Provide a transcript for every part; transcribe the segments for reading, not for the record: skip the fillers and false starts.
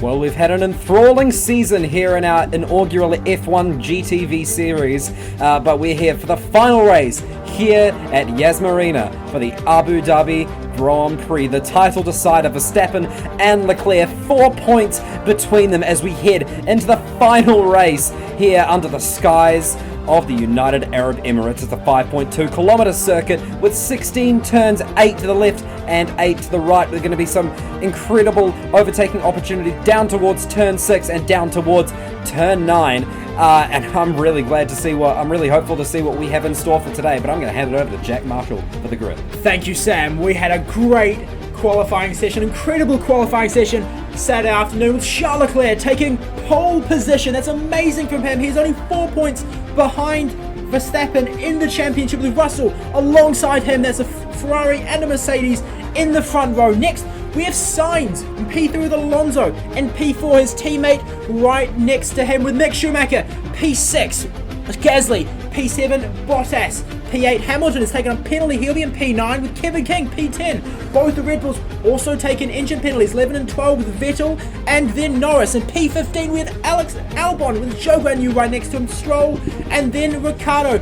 Well, we've had an enthralling season here in our inaugural F1GTV series, but we're here for the final race here at Yas Marina for the Abu Dhabi Grand Prix. The title decider, Verstappen and Leclerc, 4 points between them as we head into the final race here under the skies of the United Arab Emirates. It's a 5.2 kilometer circuit with 16 turns, 8 to the left and 8 to the right. There's going to be some incredible overtaking opportunity down towards turn 6 and down towards turn 9. And I'm really hopeful to see what we have in store for today. But I'm going to hand it over to Jack Marshall for the grid. Thank you, Sam. We had a great qualifying session, incredible qualifying session Saturday afternoon with Charles Leclerc taking pole position. That's amazing from him. He's only 4 points behind Verstappen in the championship with Russell alongside him. There's a Ferrari and a Mercedes in the front row. Next, we have Sainz in P3 with Alonso and P4 his teammate right next to him with Mick Schumacher. P6 Gasly, P7 Bottas, P8 Hamilton has taken a penalty. He'll be in P9 with Kevin King, P10. Both the Red Bulls also taken engine penalties, 11 and 12 with Vettel and then Norris. And P15 with Alex Albon with Zhou Guanyu right next to him, Stroll, and then Ricciardo,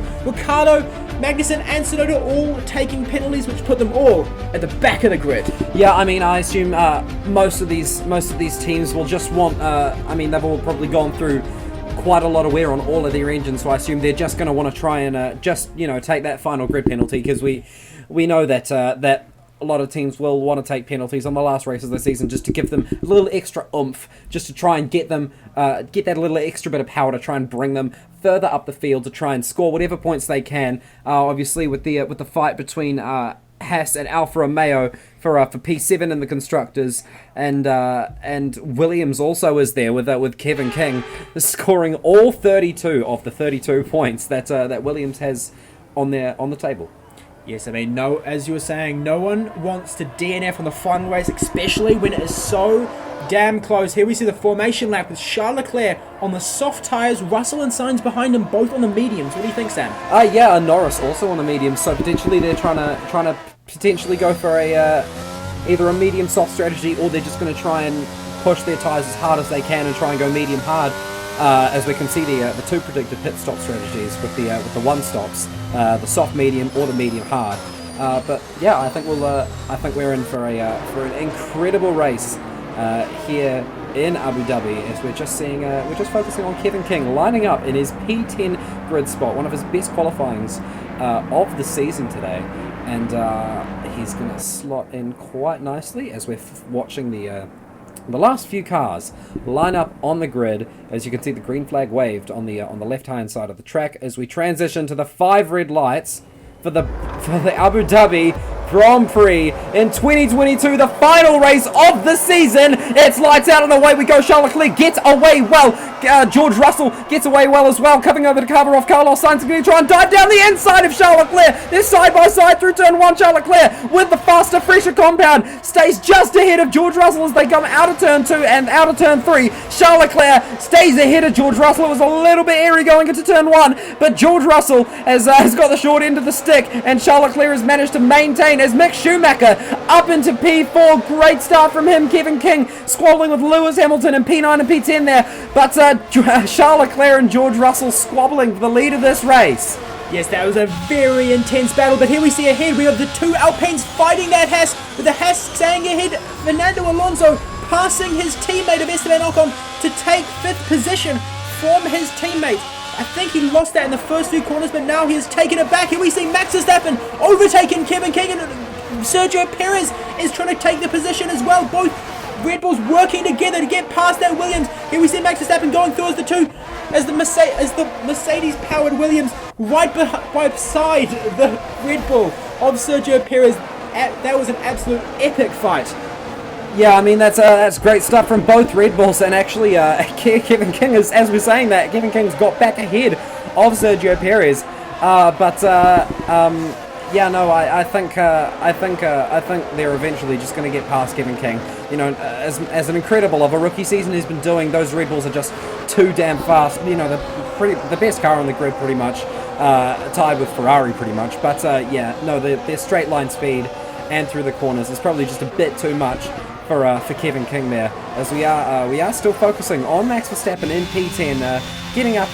Magnussen and Tsunoda all taking penalties, which put them all at the back of the grid. Yeah, I mean, I assume most of these teams will just want. They've all probably gone through quite a lot of wear on all of their engines, so I assume they're just going to want to try and take that final grid penalty, because we know that a lot of teams will want to take penalties on the last race of the season just to give them a little extra oomph, just to try and get them get that little extra bit of power to try and bring them further up the field to try and score whatever points they can. Obviously, with the fight between Haas and Alfa Romeo for P7 in the constructors, and Williams also is there with Kevin King scoring all 32 of the 32 points that Williams has on the table. Yes, I mean, as you were saying, no one wants to DNF on the final race, especially when it is so damn close. Here we see the formation lap with Charles Leclerc on the soft tyres, Russell and Sainz behind him, both on the mediums. What do you think, Sam? Yeah, Norris also on the mediums. So potentially they're trying to potentially go for either a medium soft strategy, or they're just going to try and push their tyres as hard as they can and try and go medium hard. As we can see, the two predicted pit stop strategies with the one stops, the soft medium or the medium hard. But yeah, I think we're in for an incredible race here in Abu Dhabi, as we're just focusing on Kevin King lining up in his P10 grid spot, one of his best qualifyings of the season today, and he's going to slot in quite nicely as we're watching the last few cars line up on the grid. As you can see, the green flag waved on the left-hand side of the track as we transition to the 5 red lights for the Abu Dhabi Grand Prix in 2022, the final race of the season. It's lights out and away we go. Charles Leclerc gets away well. George Russell gets away well as well, coming over to cover off Carlos Sainz. Going to try and dive down the inside of Charles Leclerc. They're side by side through turn 1. Charles Leclerc with the faster, fresher compound stays just ahead of George Russell as they come out of turn 2 and out of turn 3. Charles Leclerc stays ahead of George Russell. It was a little bit airy going into turn 1, but George Russell has got the short end of the stick, and Charles Leclerc has managed to maintain as Mick Schumacher up into P4. Great start from him. Kevin King squabbling with Lewis Hamilton in P9 and P10 there, but Charles Leclerc and George Russell squabbling for the lead of this race. Yes, that was a very intense battle, but here we see ahead we have the two Alpines fighting that Haas, with the Haas staying ahead. Fernando Alonso passing his teammate of Esteban Ocon to take 5th position from his teammate. I think he lost that in the first few corners, but now he has taken it back. Here we see Max Verstappen overtaking Kevin King, and Sergio Perez is trying to take the position as well. Both Red Bulls working together to get past that Williams. Here we see Max Verstappen going through as the Mercedes-powered Williams right beside the Red Bull of Sergio Perez. That was an absolute epic fight. Yeah, I mean, that's great stuff from both Red Bulls, and actually Kevin King is, as we're saying that, Kevin King's got back ahead of Sergio Perez, I think they're eventually just going to get past Kevin King. You know, as an incredible of a rookie season he's been doing, those Red Bulls are just too damn fast. You know, the best car on the grid pretty much, tied with Ferrari pretty much. But their straight line speed and through the corners is probably just a bit too much for Kevin King there, as we are still focusing on Max Verstappen in P10, getting up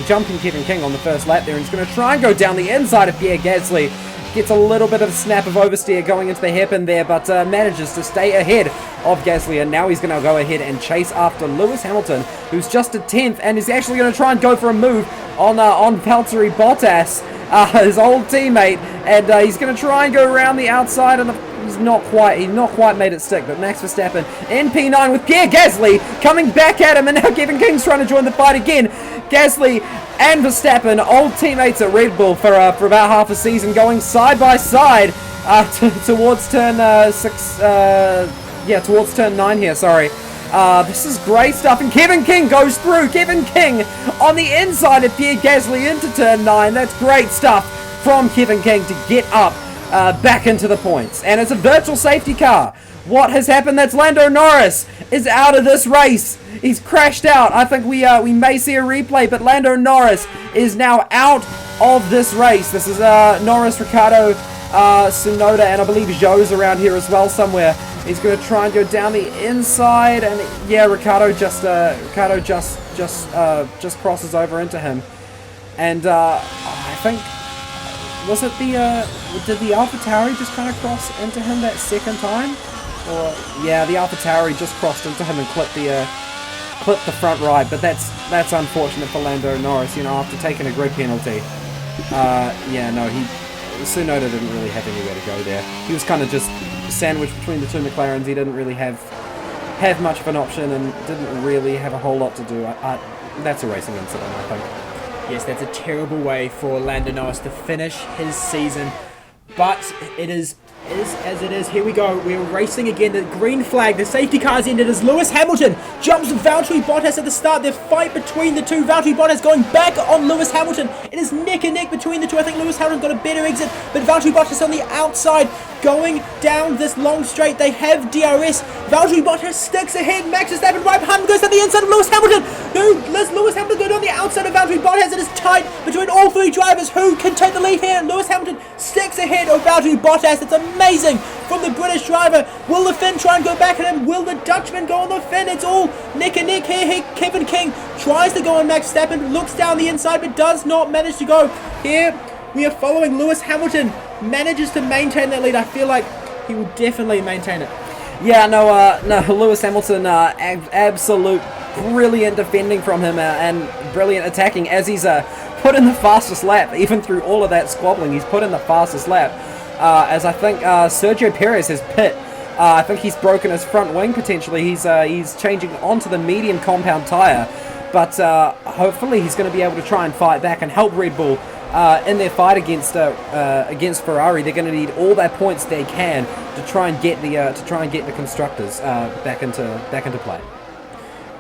jumping Kevin King on the first lap there, and he's going to try and go down the inside of Pierre Gasly. Gets a little bit of a snap of oversteer going into the hairpin there, but manages to stay ahead of Gasly, and now he's going to go ahead and chase after Lewis Hamilton, who's just a 10th, and is actually going to try and go for a move on Valtteri Bottas, his old teammate, and he's going to try and go around the outside, and he's not quite made it stick. But Max Verstappen in P9 with Pierre Gasly coming back at him, and now Kevin King's trying to join the fight again. Gasly and Verstappen, old teammates at Red Bull for about half a season, going side by side towards turn towards turn 9 here. Sorry. This is great stuff, and Kevin King goes through. Kevin King on the inside of Pierre Gasly into turn 9. That's great stuff from Kevin King to get up back into the points. And it's a virtual safety car. What has happened? That's Lando Norris is out of this race. He's crashed out. I think we may see a replay, but Lando Norris is now out of this race. This is Norris, Ricciardo, Tsunoda, and I believe Zhou's around here as well somewhere. He's going to try and go down the inside, and yeah, Ricciardo just crosses over into him, and I think did the AlphaTauri just kind of cross into him that second time, or yeah, the AlphaTauri just crossed into him and clipped the front right, but that's unfortunate for Lando Norris, you know, after taking a grid penalty. Tsunoda didn't really have anywhere to go there. He was kind of just sandwiched between the two McLarens. He didn't really have much of an option and didn't really have a whole lot to do. That's a racing incident, I think. Yes, that's a terrible way for Lando Norris to finish his season, but it is as it is. Here we go. We're racing again. The green flag, the safety car's ended as Lewis Hamilton jumps Valtteri Bottas at the start. The fight between the two. Valtteri Bottas going back on Lewis Hamilton. It is neck and neck between the two. I think Lewis Hamilton got a better exit, but Valtteri Bottas on the outside going down this long straight. They have DRS. Valtteri Bottas sticks ahead. Max Verstappen right behind him, goes down the inside of Lewis Hamilton. No, Lewis Hamilton go down the outside of Valtteri Bottas. It is tight between all three drivers. Who can take the lead here? Lewis Hamilton sticks ahead of Valtteri Bottas. It's amazing from the British driver. Will the Finn try and go back at him? Will the Dutchman go on the Finn? It's all neck and neck here. Kevin King tries to go on Max Verstappen, looks down the inside but does not manage to go. Here we are following Lewis Hamilton, manages to maintain that lead. I feel like he will definitely maintain it. Yeah, no, Lewis Hamilton, absolute brilliant defending from him and brilliant attacking as he's put in the fastest lap. Even through all of that squabbling, he's put in the fastest lap. As I think Sergio Perez has pit. I think he's broken his front wing potentially. He's changing onto the medium compound tyre, but hopefully he's going to be able to try and fight back and help Red Bull in their fight against Ferrari. They're going to need all their points they can to try and get the constructors back into play.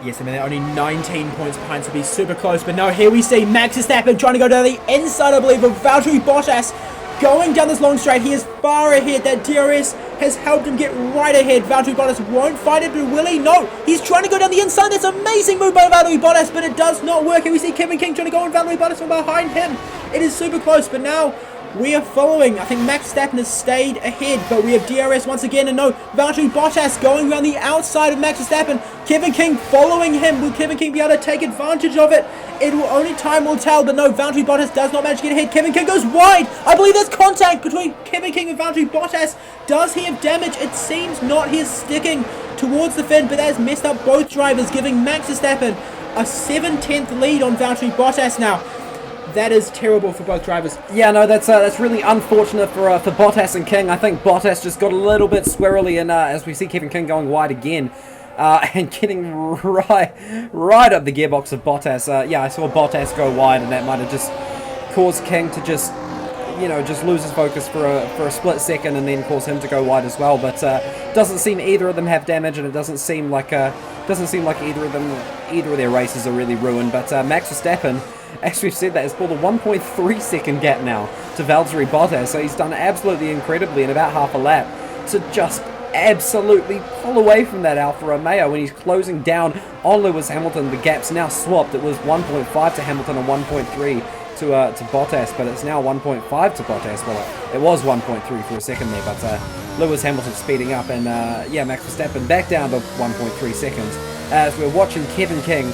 Yes, I mean, they're only 19 points behind, so it'll be super close. But no, here we see Max Verstappen trying to go down the inside, I believe, of Valtteri Bottas. Going down this long straight, he is far ahead. That DRS has helped him get right ahead. Valtteri Bottas won't fight it, but will he? No, he's trying to go down the inside. That's an amazing move by Valtteri Bottas, but it does not work. And we see Kevin King trying to go on Valtteri Bottas from behind him. It is super close, but now we are following. I think Max Verstappen has stayed ahead, but we have DRS once again, and no, Valtteri Bottas going around the outside of Max Verstappen. Kevin King following him. Will Kevin King be able to take advantage of it? Only time will tell, but no, Valtteri Bottas does not manage to get ahead. Kevin King goes wide. I believe there's contact between Kevin King and Valtteri Bottas. Does he have damage? It seems not. He is sticking towards the fin, but that has messed up both drivers, giving Max Verstappen a 7/10 lead on Valtteri Bottas now. That is terrible for both drivers. Yeah, no, that's really unfortunate for Bottas and King. I think Bottas just got a little bit squirrely, and as we see Kevin King going wide again, and getting right up the gearbox of Bottas. Yeah, I saw Bottas go wide, and that might have just caused King to just lose his focus for a split second, and then cause him to go wide as well. But doesn't seem either of them have damage, and it doesn't seem like either of their races are really ruined. But Max Verstappen, as we've said, that has pulled a 1.3 second gap now to Valtteri Bottas, so he's done absolutely incredibly in about half a lap to just absolutely pull away from that Alfa Romeo when he's closing down on Lewis Hamilton. The gap's now swapped. It was 1.5 to Hamilton and 1.3 to Bottas, but it's now 1.5 to Bottas. Well, it was 1.3 for a second there, but Lewis Hamilton speeding up, and yeah, Max Verstappen back down to 1.3 seconds. As we're watching Kevin King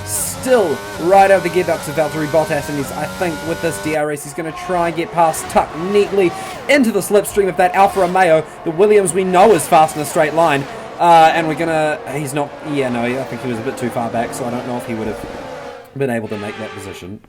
still right over the gearbox of Valtteri Bottas, and I think with this DRS he's going to try and get past, tuck neatly into the slipstream of that Alfa Romeo. The Williams we know is fast in a straight line, and we're gonna, he's not, yeah, no, I think he was a bit too far back, so I don't know if he would have been able to make that position.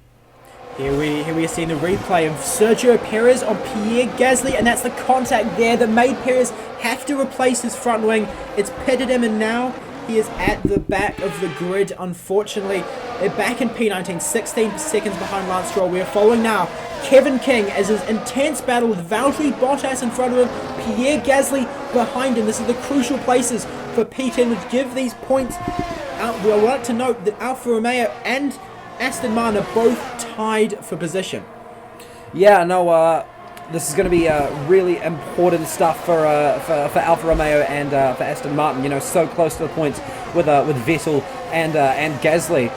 Here we are seeing the replay of Sergio Perez on Pierre Gasly, and that's the contact there that made Perez have to replace his front wing. It's pitted him, and now he is at the back of the grid, unfortunately. They're back in P19, 16 seconds behind Lance Stroll. We are following now Kevin King as his intense battle with Valtteri Bottas in front of him, Pierre Gasly behind him. This is the crucial places for P10, which give these points out. We would like to note that Alfa Romeo and Aston Martin are both tied for position. Yeah, no, this is going to be really important stuff for Alfa Romeo and for Aston Martin. You know, so close to the points with Vettel and Gasly.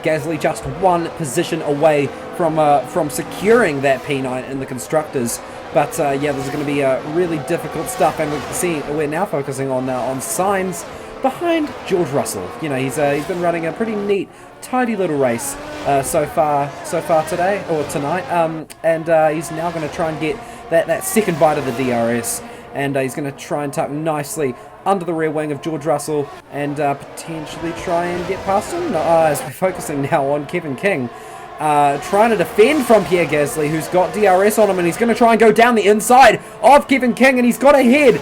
Gasly just one position away from securing that P9 in the constructors. But yeah, this is going to be really difficult stuff, and we're now focusing on Sainz behind George Russell. You know, he's been running a pretty neat, tidy little race so far today or tonight, and he's now going to try and get that second bite of the DRS, and he's going to try and tuck nicely under the rear wing of George Russell and potentially try and get past him. As we're focusing now on Kevin King, trying to defend from Pierre Gasly, who's got DRS on him, and he's going to try and go down the inside of Kevin King, and he's got ahead.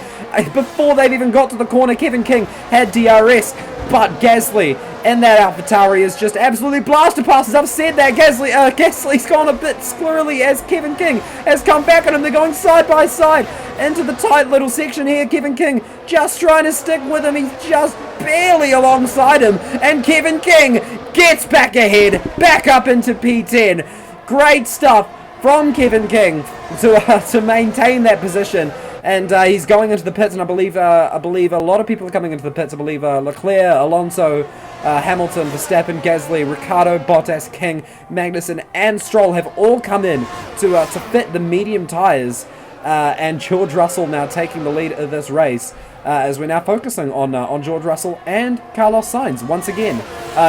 Before they've even got to the corner, Kevin King had DRS, but Gasly and that AlphaTauri is just absolutely blasted past. As I've said that, Gasly's gone a bit squirrely as Kevin King has come back on him. They're going side by side into the tight little section here. Kevin King just trying to stick with him. He's just barely alongside him, and Kevin King gets back ahead, back up into P10. Great stuff from Kevin King to maintain that position. And he's going into the pits, and I believe a lot of people are coming into the pits. I believe Leclerc, Alonso, Hamilton, Verstappen, Gasly, Ricciardo, Bottas, King, Magnussen, and Stroll have all come in to fit the medium tyres. And George Russell now taking the lead of this race, as we're now focusing on George Russell and Carlos Sainz once again.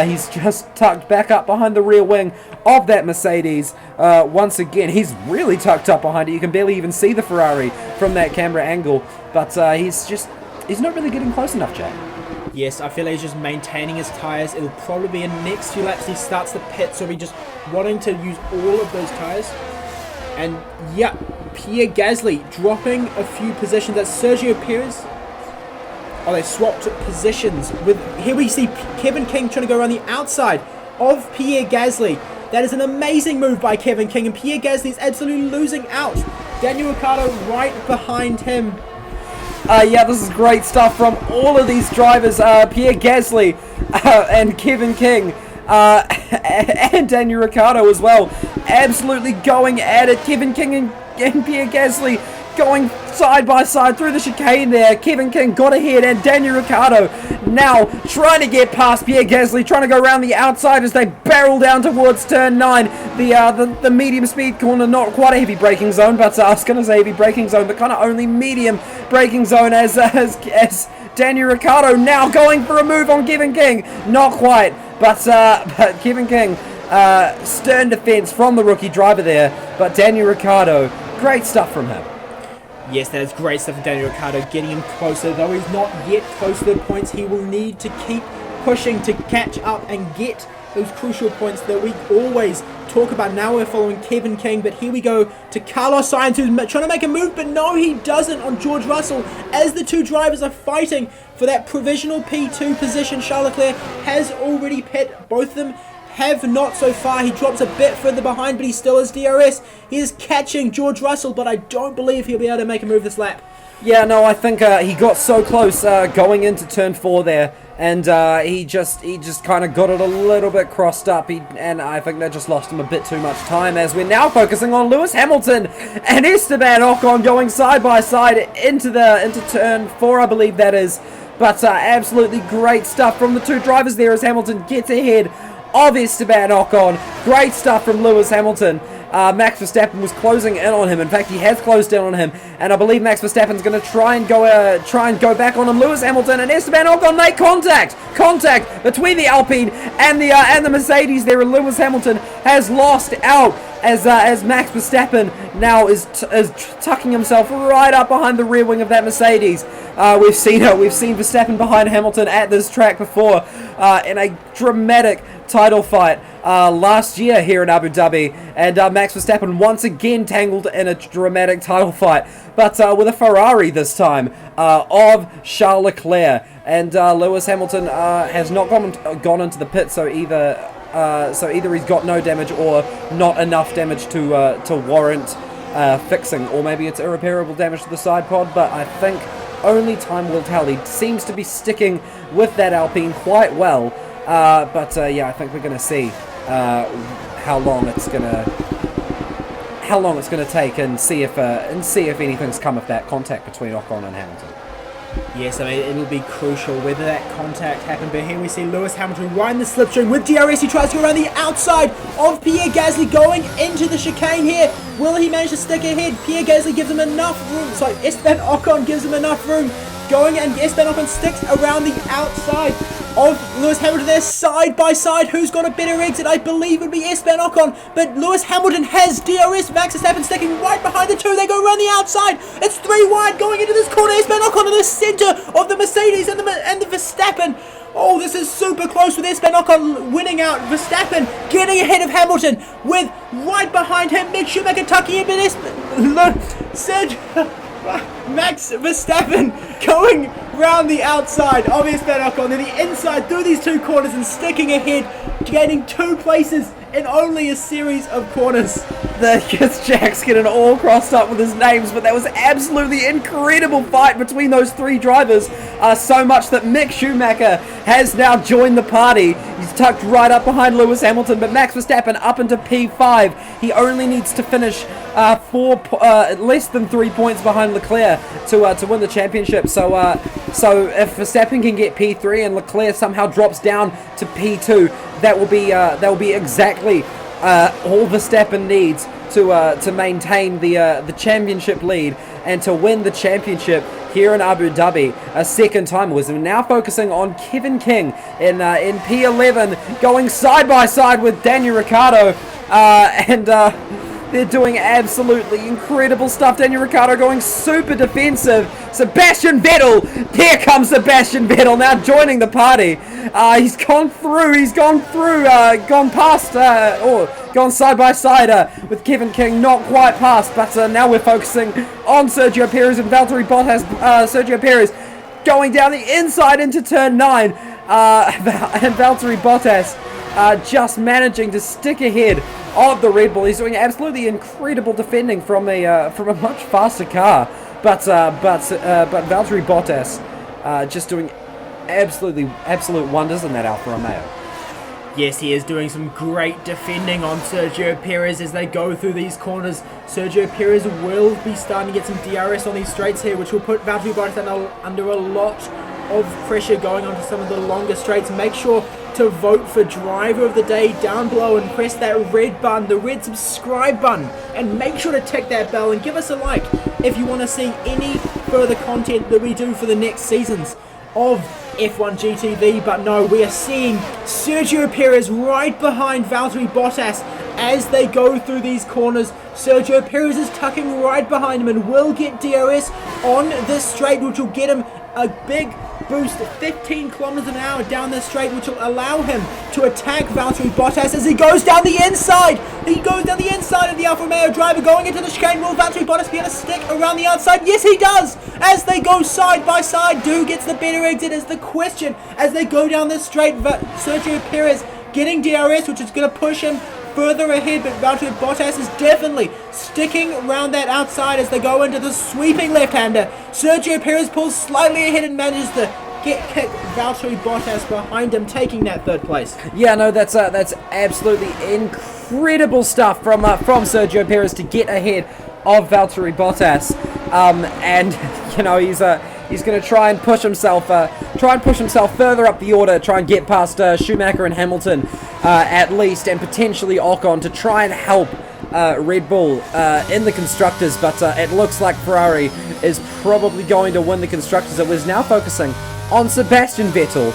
He's just tucked back up behind the rear wing of that Mercedes. Once again, he's really tucked up behind it. You can barely even see the Ferrari from that camera angle, but he's not really getting close enough, Jack. Yes, I feel like he's just maintaining his tyres. It'll probably be in the next few laps he starts the pit, so he'll be just wanting to use all of those tyres. And yeah, Pierre Gasly dropping a few positions. That's Sergio Perez. Oh, they swapped positions. Here we see Kevin King trying to go around the outside of Pierre Gasly. That is an amazing move by Kevin King, and Pierre Gasly is absolutely losing out. Daniel Ricciardo right behind him. Yeah, this is great stuff from all of these drivers. Pierre Gasly and Kevin King. And Daniel Ricciardo as well, absolutely going at it. Kevin King and Pierre Gasly going side by side through the chicane there. Kevin King got ahead, and Daniel Ricciardo now trying to get past Pierre Gasly, trying to go around the outside as they barrel down towards turn 9. The medium speed corner, not quite a heavy braking zone, but I was going to say heavy braking zone, but kind of only medium braking zone as Daniel Ricciardo now going for a move on Kevin King. Not quite, but Kevin King, stern defense from the rookie driver there, but Daniel Ricciardo, great stuff from him. Yes, that is great stuff from Daniel Ricciardo, getting him closer. Though he's not yet close to the points, he will need to keep pushing to catch up and get those crucial points that we always talk about. Now we're following Kevin King, but here we go to Carlos Sainz, who's trying to make a move, but no, he doesn't on George Russell, as the two drivers are fighting for that provisional P2 position. Charles Leclerc has already pit. Both of them have not so far. He drops a bit further behind, but he still has DRS. He is catching George Russell, but I don't believe he'll be able to make a move this lap. Yeah, no, I think he got so close going into turn 4 there, and he just kind of got it a little bit crossed up, and I think that just lost him a bit too much time, as we're now focusing on Lewis Hamilton and Esteban Ocon going side by side into turn 4, I believe that is. But absolutely great stuff from the two drivers there as Hamilton gets ahead of Esteban Ocon. Great stuff from Lewis Hamilton. Max Verstappen was closing in on him. In fact, he has closed in on him, and I believe Max Verstappen's going to try and go back on him. Lewis Hamilton and Esteban Ocon make contact between the Alpine and the Mercedes there, and Lewis Hamilton has lost out as Max Verstappen now is tucking himself right up behind the rear wing of that Mercedes. We've seen Verstappen behind Hamilton at this track before in a dramatic title fight last year here in Abu Dhabi, and Max Verstappen once again tangled in a dramatic title fight, but with a Ferrari this time of Charles Leclerc, and Lewis Hamilton has not gone into the pit, so either he's got no damage or not enough damage to warrant fixing, or maybe it's irreparable damage to the side pod, but I think only time will tell. He seems to be sticking with that Alpine quite well, but yeah, I think we're going to see how long it's going to take, and see if anything's come of that contact between Ocon and Hamilton. Yes, I mean, it'll be crucial whether that contact happened, but here we see Lewis Hamilton right in the slipstream with DRS. He tries to go around the outside of Pierre Gasly going into the chicane here. Will he manage to stick ahead? Pierre Gasly gives him enough room. Sorry, Esteban Ocon gives him enough room. Going, and Esteban Ocon sticks around the outside of Lewis Hamilton there, side by side. Who's got a better exit? I believe it would be Esteban Ocon, but Lewis Hamilton has DRS. Max Verstappen sticking right behind the two. They go around the outside. It's 3 wide going into this corner. Esteban Ocon in the center of the Mercedes and the Verstappen. Oh, this is super close with Esteban Ocon winning out. Verstappen getting ahead of Hamilton with right behind him Mick Schumacher tucking in, but Max Verstappen going round the outside of Esteban Ocon, then the inside through these two corners and sticking ahead, gaining 2 places in only a series of corners. Jack's getting all crossed up with his names, but that was absolutely incredible fight between those 3 drivers, so much that Mick Schumacher has now joined the party. He's tucked right up behind Lewis Hamilton, but Max Verstappen up into P5. He only needs to finish less than 3 points behind Leclerc to win the championship. So if Verstappen can get P3 and Leclerc somehow drops down to P2, that will be exactly all Verstappen needs to maintain the championship lead and to win the championship here in Abu Dhabi a second time. We're now focusing on Kevin King in P11, going side by side with Daniel Ricciardo, and they're doing absolutely incredible stuff. Daniel Ricciardo going super defensive. Sebastian Vettel, here comes Sebastian Vettel now joining the party. He's gone side by side with Kevin King, not quite past, but now we're focusing on Sergio Perez and Valtteri Bottas. Sergio Perez going down the inside into turn 9, and Valtteri Bottas just managing to stick ahead of the Red Bull. He's doing absolutely incredible defending from a much faster car, but Valtteri Bottas just doing absolute wonders in that Alfa Romeo. Yes, he is doing some great defending on Sergio Perez as they go through these corners. Sergio Perez will be starting to get some DRS on these straights here, which will put Valtteri Bottas under a lot of pressure going onto some of the longer straights. Make sure to vote for Driver of the Day down below and press that red button, the red subscribe button, and make sure to tick that bell and give us a like if you want to see any further content that we do for the next seasons of F1GTV. But no, we are seeing Sergio Perez right behind Valtteri Bottas as they go through these corners. Sergio Perez is tucking right behind him and will get DRS on this straight, which will get him a big boost of 15 kilometers an hour down the straight, which will allow him to attack Valtteri Bottas as he goes down the inside. He goes down the inside of the Alfa Romeo driver going into the chicane. Will Valtteri Bottas be able to stick around the outside? Yes, he does. As they go side by side, who gets the better exit is the question. As they go down this straight, Sergio Perez getting DRS, which is going to push him further ahead, but Valtteri Bottas is definitely sticking around that outside as they go into the sweeping left-hander. Sergio Perez pulls slightly ahead and manages to kick Valtteri Bottas behind him, taking that 3rd place. Yeah, no, that's absolutely incredible stuff from Sergio Perez to get ahead of Valtteri Bottas, and you know He's going to try and push himself further up the order, try and get past Schumacher and Hamilton at least, and potentially Ocon to try and help Red Bull in the Constructors, but it looks like Ferrari is probably going to win the Constructors. It was now focusing on Sebastian Vettel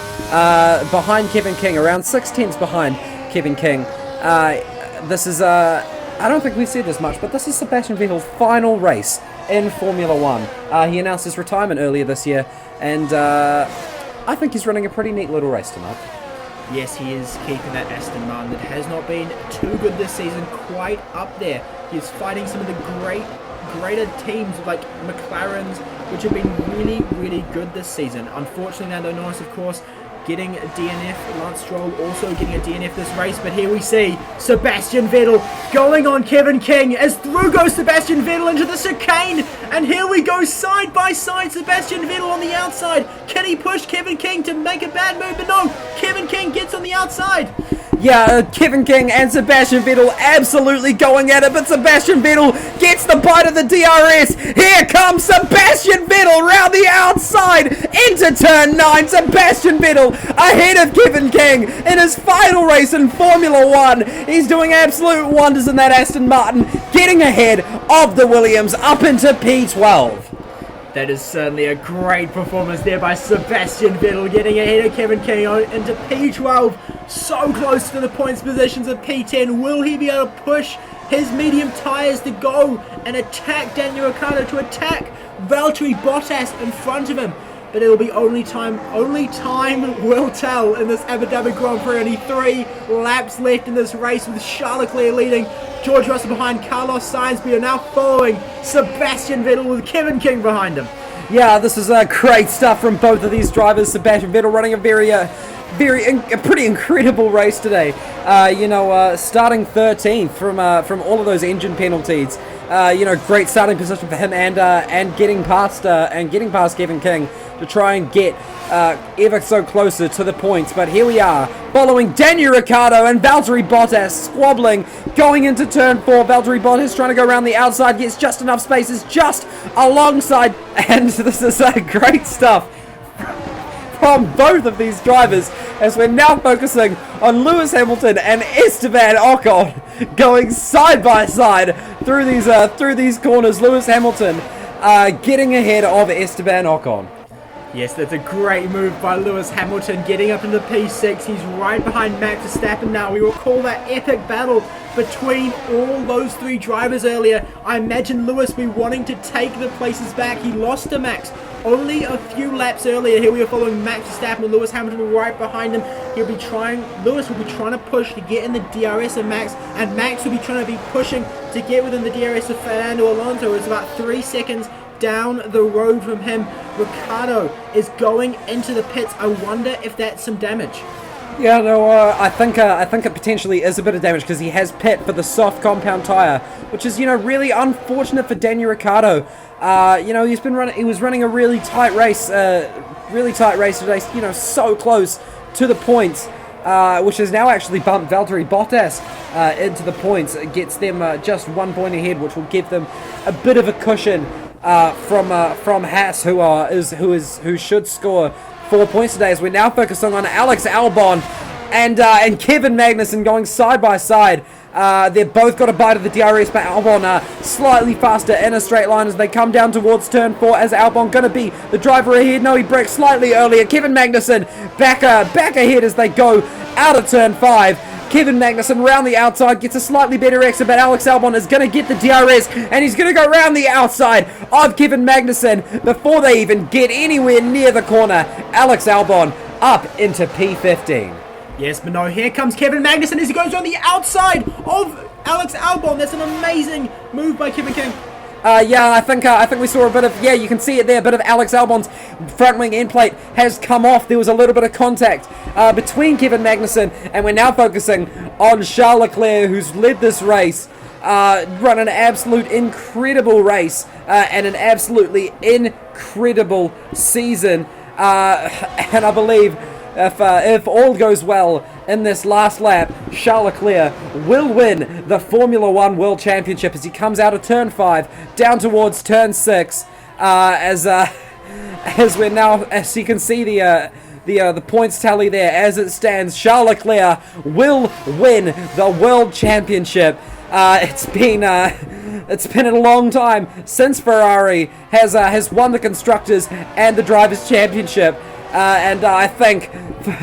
behind Kevin King, around 6/10 behind Kevin King. This is, I don't think we've said this much, but this is Sebastian Vettel's final race in Formula One. He announced his retirement earlier this year, and I think he's running a pretty neat little race tonight. Yes, he is keeping that Aston Martin that has not been too good this season quite up there. He's fighting some of the greater teams like McLaren's, which have been really, really good this season. Unfortunately, Lando Norris, of course, getting a DNF. Lance Stroll also getting a DNF this race. But here we see Sebastian Vettel going on Kevin King as through goes Sebastian Vettel into the chicane. And here we go side by side. Sebastian Vettel on the outside. Can he push Kevin King to make a bad move? But no, Kevin King gets on the outside. Yeah, Kevin King and Sebastian Vettel absolutely going at it, but Sebastian Vettel gets the bite of the DRS. Here comes Sebastian Vettel round the outside into turn 9. Sebastian Vettel ahead of Kevin King in his final race in Formula One. He's doing absolute wonders in that Aston Martin, getting ahead of the Williams up into P12. That is certainly a great performance there by Sebastian Vettel, getting ahead of Kevin King into P12, so close to the points positions of P10. Will he be able to push his medium tyres to go and attack Daniel Ricciardo, to attack Valtteri Bottas in front of him? But it'll be only time will tell in this Abu Dhabi Grand Prix. Only 3 laps left in this race, with Charles Leclerc leading, George Russell behind, Carlos Sainz. We are now following Sebastian Vettel with Kevin King behind him. Yeah, this is great stuff from both of these drivers. Sebastian Vettel running a pretty incredible race today. Starting 13th from all of those engine penalties. Great starting position for him, and getting past Kevin King to try and get ever so closer to the points. But here we are, following Daniel Ricciardo and Valtteri Bottas squabbling, going into turn 4. Valtteri Bottas trying to go around the outside, gets just enough space, is just alongside, and this is great stuff from both of these drivers, as we're now focusing on Lewis Hamilton and Esteban Ocon going side by side through these corners. Lewis Hamilton getting ahead of Esteban Ocon. Yes, that's a great move by Lewis Hamilton, getting up into P6. He's right behind Max Verstappen now. We recall that epic battle between all those 3 drivers earlier. I imagine Lewis be wanting to take the places back. He lost to Max only a few laps earlier. Here we are following Max Verstappen with Lewis Hamilton right behind him. Lewis will be trying to push to get in the DRS of Max, and Max will be trying to be pushing to get within the DRS of Fernando Alonso. It's about 3 seconds down the road from him. Ricciardo is going into the pits. I wonder if that's some damage. Yeah, no, I think it potentially is a bit of damage, because he has pit for the soft compound tire, which is really unfortunate for Daniel Ricciardo. He was running a really tight race today. So close to the points, which has now actually bumped Valtteri Bottas into the points. It gets them just 1 point ahead, which will give them a bit of a cushion from Haas, who should score 4 points today, as we're now focusing on Alex Albon and Kevin Magnussen going side by side. They've both got a bite of the DRS, but Albon slightly faster in a straight line as they come down towards turn 4. As Albon going to be the driver ahead? No, he brakes slightly earlier. Kevin Magnussen back ahead as they go out of turn 5. Kevin Magnussen round the outside gets a slightly better exit, but Alex Albon is going to get the DRS, and he's going to go round the outside of Kevin Magnussen before they even get anywhere near the corner. Alex Albon up into P15. Yes, but no, here comes Kevin Magnussen as he goes on the outside of Alex Albon. That's an amazing move by Kevin King. I think we saw a bit of, you can see it there, a bit of Alex Albon's front wing end plate has come off. There was a little bit of contact between Kevin Magnussen, and we're now focusing on Charles Leclerc, who's led this race, run an absolute incredible race, and an absolutely incredible season, and I believe if all goes well in this last lap, Charles Leclerc will win the Formula One World Championship as he comes out of turn 5 down towards turn 6, as as you can see the points tally there as it stands, Charles Leclerc will win the World Championship. It's been a long time since Ferrari has won the Constructors and the Drivers' Championship. And I think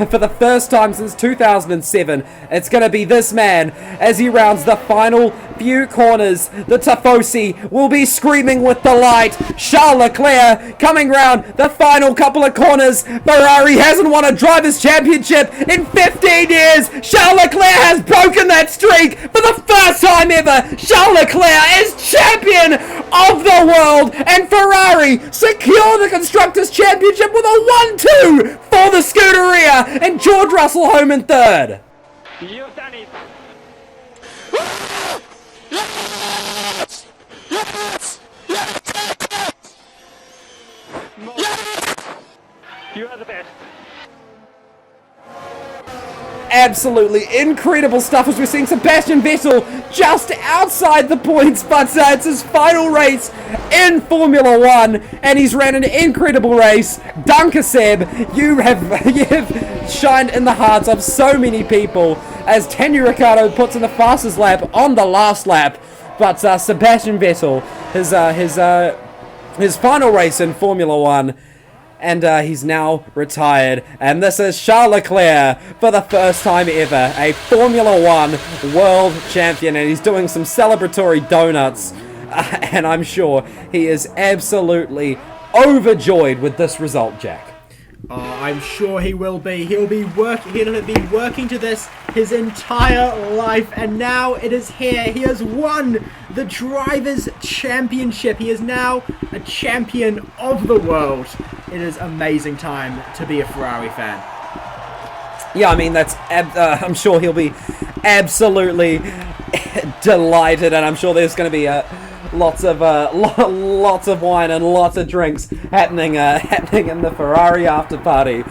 for the first time since 2007, it's going to be this man as he rounds the final few corners. The Tifosi will be screaming with delight. Charles Leclerc coming round the final couple of corners. Ferrari hasn't won a Drivers' Championship in 15 years. Charles Leclerc has broken that streak for the first time ever. Charles Leclerc is champion of the world, and Ferrari secure the Constructors' Championship with a 1-2 for the Scuderia, and George Russell home in third. You've done it. Yes! Yes! Yes! Yes! You are the best. Absolutely incredible stuff as we're seeing Sebastian Vettel just outside the points, but it's his final race in Formula One, and he's ran an incredible race. Danke, Seb. You have shined in the hearts of so many people as Daniel Ricciardo puts in the fastest lap on the last lap, but Sebastian Vettel, his final race in Formula One, and he's now retired. And this is Charles Leclerc for the first time ever, a Formula One world champion, and he's doing some celebratory donuts. And I'm sure he is absolutely overjoyed with this result, Jack. Oh, I'm sure he will be. He'll be working to this his entire life, and now it is here. He has won the Drivers' Championship. He is now a champion of the world. It is amazing time to be a Ferrari fan. Yeah, I mean, I'm sure he'll be absolutely delighted, and I'm sure there's going to be lots of wine and lots of drinks happening in the Ferrari after party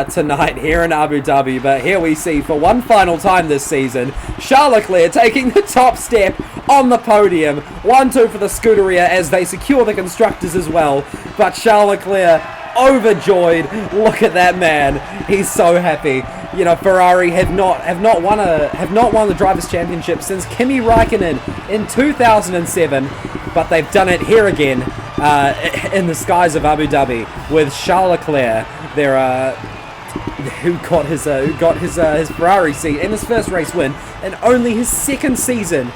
tonight here in Abu Dhabi. But here we see for one final time this season, Charles Leclerc taking the top step on the podium. 1-2 for the Scuderia as they secure the Constructors as well. But Charles Leclerc overjoyed. Look at that man. He's so happy. You know, Ferrari have not won the Drivers' Championship since Kimi Raikkonen in 2007, but they've done it here again in the skies of Abu Dhabi with Charles Leclerc. Who got his Ferrari seat in his first race win and only his second season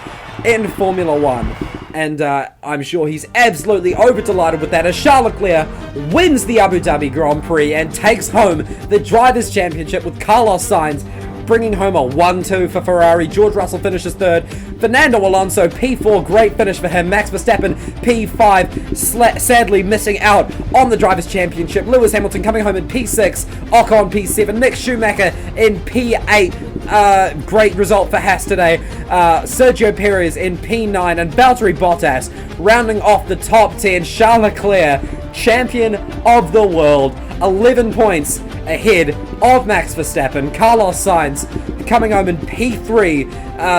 in Formula One. And I'm sure he's absolutely over-delighted with that as Charles Leclerc wins the Abu Dhabi Grand Prix and takes home the Drivers' Championship with Carlos Sainz bringing home a 1-2 for Ferrari. George Russell finishes third. Fernando Alonso, P4, great finish for him. Max Verstappen, P5, sadly missing out on the Drivers' Championship. Lewis Hamilton coming home in P6, Ocon P7, Mick Schumacher in P8. Great result for Haas today. Sergio Perez in P9, and Valtteri Bottas rounding off the top 10. Charles Leclerc, champion of the world, 11 points ahead of Max Verstappen. Carlos Sainz coming home in P3,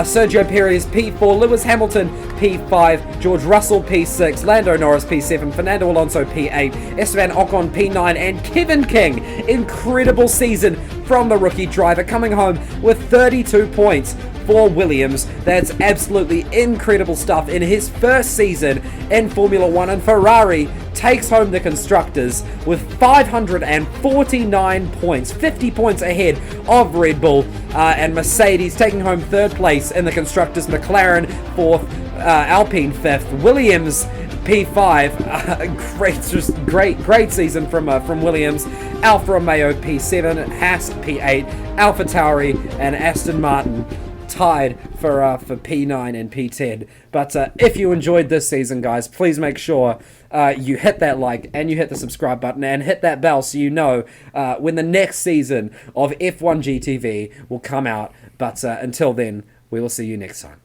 Sergio Perez P4, Lewis Hamilton P5, George Russell P6, Lando Norris P7, Fernando Alonso P8, Esteban Ocon P9, and Kevin King, incredible season from the rookie driver, coming home with 32 points for Williams. That's absolutely incredible stuff in his first season in Formula One, and Ferrari takes home the Constructors with 549 points, 50 points ahead of Red Bull, and Mercedes taking home third place in the Constructors, McLaren fourth, Alpine fifth, Williams P5, great season from Williams, Alfa Romeo P7, Haas P8, AlphaTauri and Aston Martin tied for P9 and P10. But if you enjoyed this season, guys, please make sure you hit that like and you hit the subscribe button and hit that bell so you know when the next season of F1GTV will come out. But until then, we will see you next time.